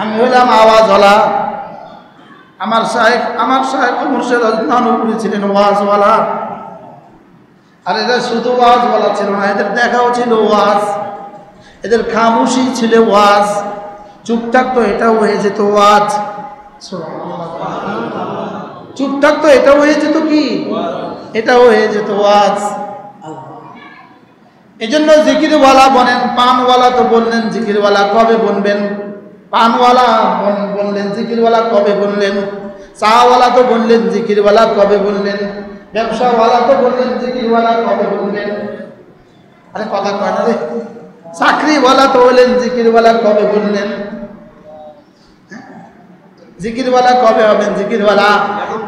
আমি হইলাম আওয়াজওয়ালা। আমার শায়েখ মুর্শিদ নানুপুরি ছিলেন ওয়াজওয়ালা। আর এরা শুধু ওয়াজওয়ালা ছিল না, এদের দেখাও ছিল ওয়াজ, এদের খামুশি ছিল ওয়াজ। চুপ থাকতো এটাও হয়ে যেত ওয়াজ, চুপ থাকতো এটাও হয়ে যেত কি, এটাও হয়ে যেত ওয়াজ। এই জন্য জিকিরওয়ালা বলেন, পানওয়ালা তো বললেন, জিকিরওয়ালা কবে বলবেন? পানওয়ালা বললেন, জিকিরওয়ালা কবে বললেন? চাওয়ালা তো বললেন, জিকিরওয়ালা কবে বললেন? ব্যবসাওয়ালা তো বললেন, জিকিরওয়ালা কবে বললেন? আরে কথা কয় না রে। চাকরিওয়ালা তো বললেন, জিকিরওয়ালা কবে বললেন? জিকিরওয়ালা কবে হবেন? জিকিরওয়ালা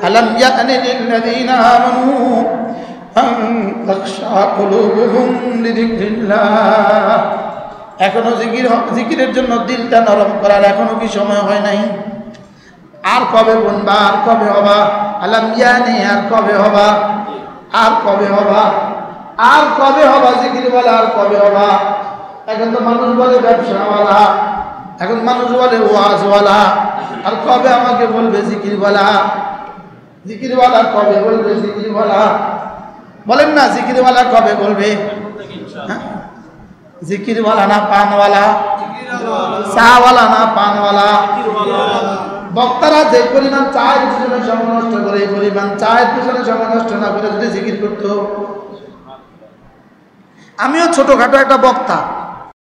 আলাম ইয়ানি লিল্লাযীনা আমানু আন তাখশা কুলুবুহুম লিযিকরিল্লাহ। এখনো জিকিরের জন্য দিলটা নরম করার এখনো কি সময় হয় নাই? আর কবে বলবা? আর কবে হবা? আলাম ইয়ানি, আর কবে হবা? আর কবে হবা? আর কবে হবা জিকিরওয়ালা? আর কবে হবা? এখন তো মানুষ বলে ব্যবসাওয়ালা, এখন মানুষ বলে ওয়াজওয়ালা। আর কবে আমাকে বলবে জিকিরওয়ালা? জিকিরওয়ালা কবে বলবে জিকিরওয়ালা? বলেন না, জিকিরওয়ালা কবে বলবে? জিকিরওয়ালা না পানওয়ালা? চাওয়ালা না পানওয়ালা? বক্তারা যে পরিমাণ চায়ের পিছনে সময় নষ্ট করে, এই পরিমাণ চায়ের পিছনে সময় নষ্ট না করে যদি জিকির করতো। আমিও ছোটখাটো একটা বক্তা,